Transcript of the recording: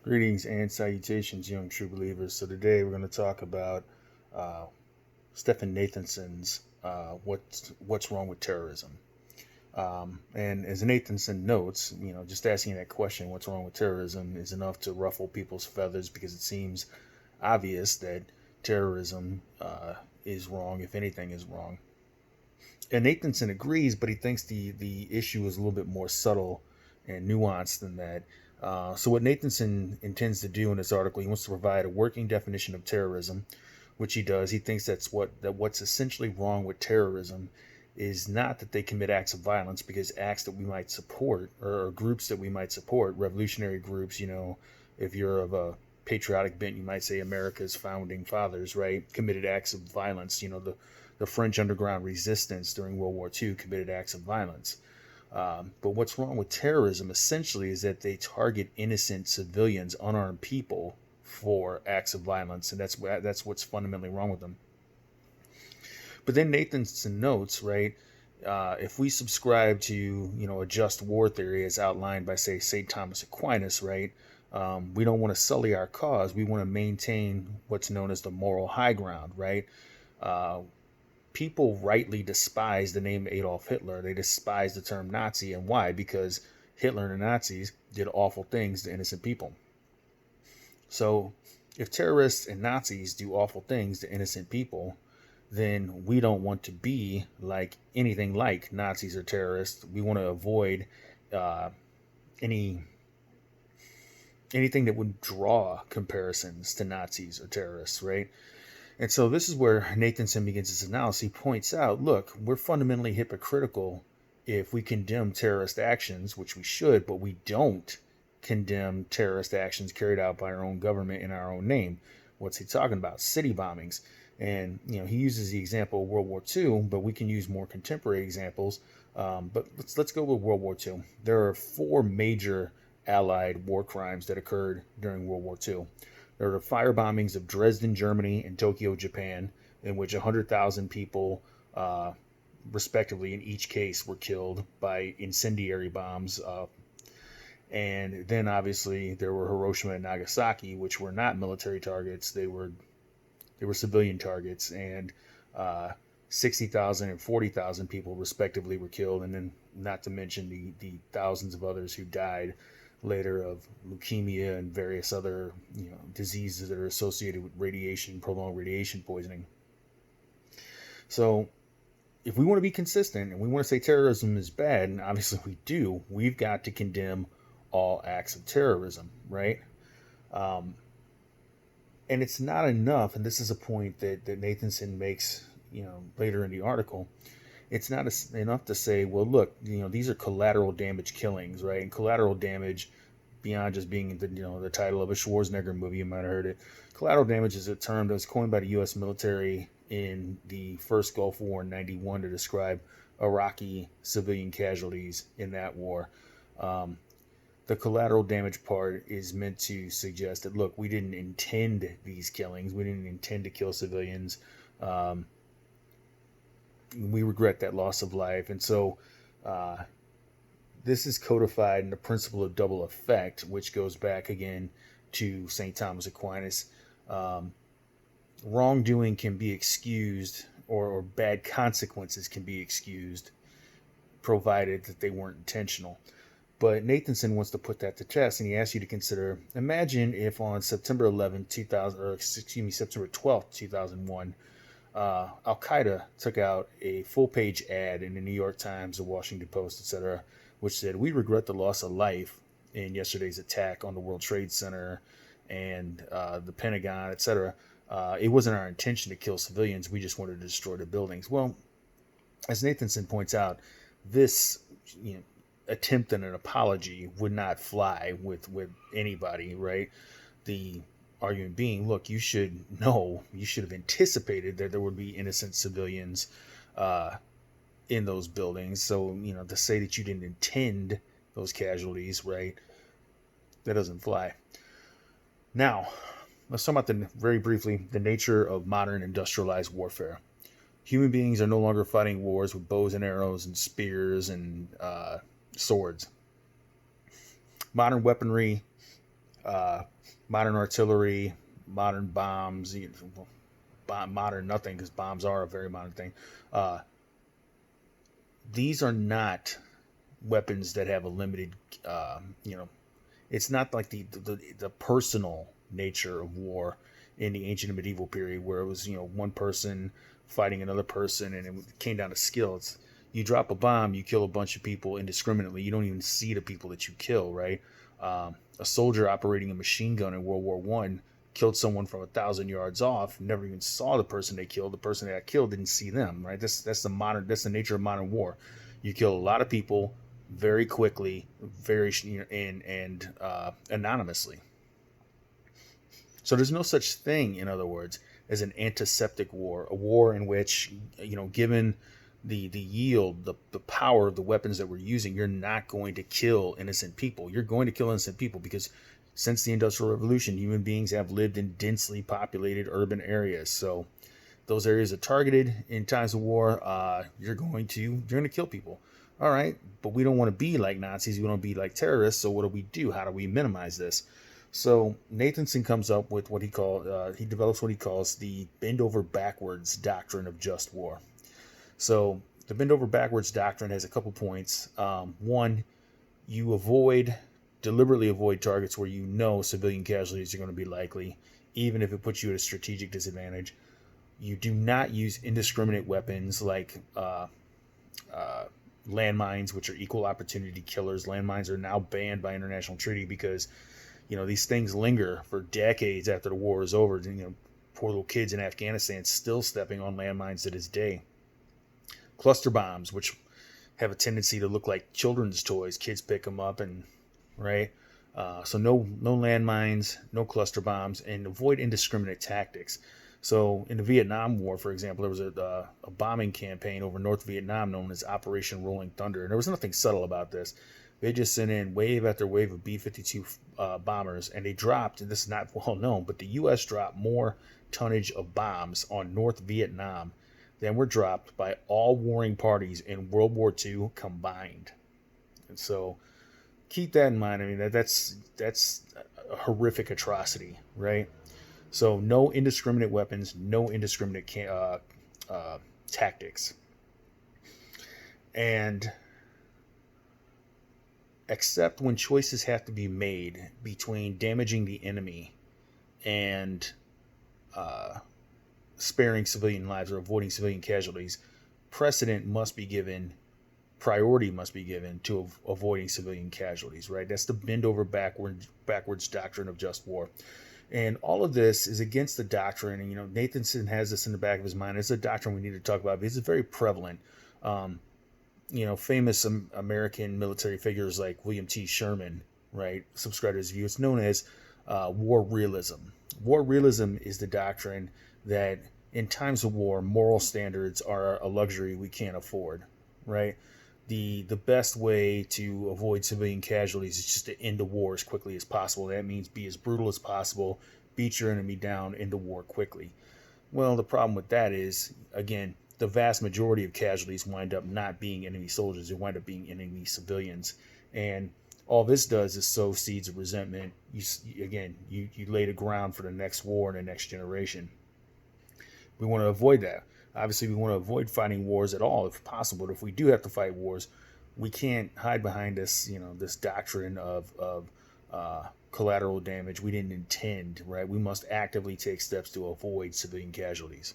Greetings and salutations, young true believers. So today we're going to talk about uh, Stephen Nathanson's what's wrong with terrorism. And as Nathanson notes, just asking that question, what's wrong with terrorism, is enough to ruffle people's feathers because it seems obvious that terrorism is wrong, if anything is wrong. And Nathanson agrees, but he thinks the issue is a little bit more subtle and nuanced than that. So what Nathanson intends to do in this article, he wants to provide a working definition of terrorism, which he does. He thinks what's essentially wrong with terrorism is not that they commit acts of violence, because acts that we might support, or groups that we might support, revolutionary groups, if you're of a patriotic bent, you might say America's founding fathers, right, committed acts of violence. The French underground resistance during World War II committed acts of violence. But what's wrong with terrorism essentially is that they target innocent civilians, unarmed people, for acts of violence, and that's what's fundamentally wrong with them. But then Nathanson notes, right, if we subscribe to a just war theory as outlined by, say, St. Thomas Aquinas, right, we don't want to sully our cause. We want to maintain what's known as the moral high ground, right? Uh, People rightly despise the name Adolf Hitler. They despise the term Nazi. And why? Because Hitler and the Nazis did awful things to innocent people. So if terrorists and Nazis do awful things to innocent people, then we don't want to be like anything like Nazis or terrorists. We want to avoid uh, any anything that would draw comparisons to Nazis or terrorists, right? And so this is where Nathanson begins his analysis. He points out, look, we're fundamentally hypocritical if we condemn terrorist actions, which we should, but we don't condemn terrorist actions carried out by our own government in our own name. What's he talking about? City bombings. And he uses the example of World War II, but we can use more contemporary examples. But let's go with World War II. There are four major Allied war crimes that occurred during World War II. There were the fire bombings of Dresden, Germany, and Tokyo, Japan, in which 100,000 people, respectively, in each case, were killed by incendiary bombs. And then, obviously, there were Hiroshima and Nagasaki, which were not military targets; they were civilian targets, and 60,000 and 40,000 people, respectively, were killed. And then, not to mention the thousands of others who died later of leukemia and various other diseases that are associated with radiation, prolonged radiation poisoning. So if we want to be consistent and we want to say terrorism is bad, and obviously we do, we've got to condemn all acts of terrorism, right? Um, and it's not enough, and this is a point that Nathanson makes, later in the article. It's not enough to say, well, look, these are collateral damage killings, right? And collateral damage, beyond just being the title of a Schwarzenegger movie, you might have heard it. Collateral damage is a term that was coined by the U.S. military in the first Gulf War in '91 to describe Iraqi civilian casualties in that war. Um, the collateral damage part is meant to suggest that, look, we didn't intend these killings. We didn't intend to kill civilians. Um, we regret that loss of life. And so uh, this is codified in the principle of double effect, which goes back again to St. Thomas Aquinas. Um, Wrongdoing can be excused, or bad consequences can be excused, provided that they weren't intentional. But Nathanson wants to put that to test, and he asks you to consider, imagine if on September 11th, 2000, or excuse me, September 12th, 2001, Al Qaeda took out a full page ad in the New York Times, the Washington Post, etc., which said, "We regret the loss of life in yesterday's attack on the World Trade Center and the Pentagon, etc. It wasn't our intention to kill civilians. We just wanted to destroy the buildings." Well, as Nathanson points out, this attempt at an apology would not fly with anybody, right? The argument being, look, you should have anticipated that there would be innocent civilians uh, in those buildings. So, to say that you didn't intend those casualties, right, that doesn't fly. Now, let's talk about very briefly the nature of modern industrialized warfare. Human beings are no longer fighting wars with bows and arrows and spears and swords. Modern weaponry uh, modern artillery, modern bombs, modern nothing because bombs are a very modern thing. Uh, these are not weapons that have a limited, you know, it's not like the personal nature of war in the ancient and medieval period where it was, you know, one person fighting another person and it came down to skill. It's, you drop a bomb, you kill a bunch of people indiscriminately. You don't even see the people that you kill, right? A soldier operating a machine gun in World War One killed someone from 1,000 yards off. Never even saw the person they killed. The person that got killed didn't see them, right? That's the nature of modern war. You kill a lot of people very quickly, very and anonymously. So there's no such thing, in other words, as an antiseptic war, a war in which, you know, given the yield, the power of the weapons that we're using, you're not going to kill innocent people. You're going to kill innocent people because since the Industrial Revolution, human beings have lived in densely populated urban areas. So those areas are targeted in times of war. You're going to kill people. All right, but we don't want to be like Nazis. We don't want to be like terrorists. So what do? How do we minimize this? So Nathanson comes up with he develops what he calls the bend over backwards doctrine of just war. So the bend over backwards doctrine has a couple points. One, you deliberately avoid targets where you know civilian casualties are going to be likely, even if it puts you at a strategic disadvantage. You do not use indiscriminate weapons like landmines, which are equal opportunity killers. Landmines are now banned by international treaty because, you know, these things linger for decades after the war is over. You know, poor little kids in Afghanistan still stepping on landmines to this day. Cluster bombs, which have a tendency to look like children's toys. Kids pick them up and right. So no landmines, no cluster bombs, and avoid indiscriminate tactics. So in the Vietnam War, for example, there was a bombing campaign over North Vietnam known as Operation Rolling Thunder, and there was nothing subtle about this. They just sent in wave after wave of B-52 bombers, and they dropped, and this is not well known, but the U.S. dropped more tonnage of bombs on North Vietnam than were dropped by all warring parties in World War II combined. And so keep that in mind. I mean, that's a horrific atrocity, right? So no indiscriminate weapons, no indiscriminate tactics. And except when choices have to be made between damaging the enemy and sparing civilian lives or avoiding civilian casualties, priority must be given to avoiding civilian casualties, right? That's the bend over backwards doctrine of just war. And all of this is against the doctrine. And, you know, Nathanson has this in the back of his mind. It's a doctrine we need to talk about because it's very prevalent. You know, famous American military figures like William T. Sherman, right, subscribe to his view. It's known as war realism. War realism is the doctrine that in times of war, moral standards are a luxury we can't afford, right? The best way to avoid civilian casualties is just to end the war as quickly as possible. That means be as brutal as possible, beat your enemy down, end the war quickly. Well, the problem with that is, again, the vast majority of casualties wind up not being enemy soldiers. They wind up being enemy civilians. And all this does is sow seeds of resentment. You lay the ground for the next war and the next generation. We want to avoid that. Obviously, we want to avoid fighting wars at all if possible. But if we do have to fight wars, we can't hide behind this, you know, this doctrine of collateral damage we didn't intend, right? We must actively take steps to avoid civilian casualties.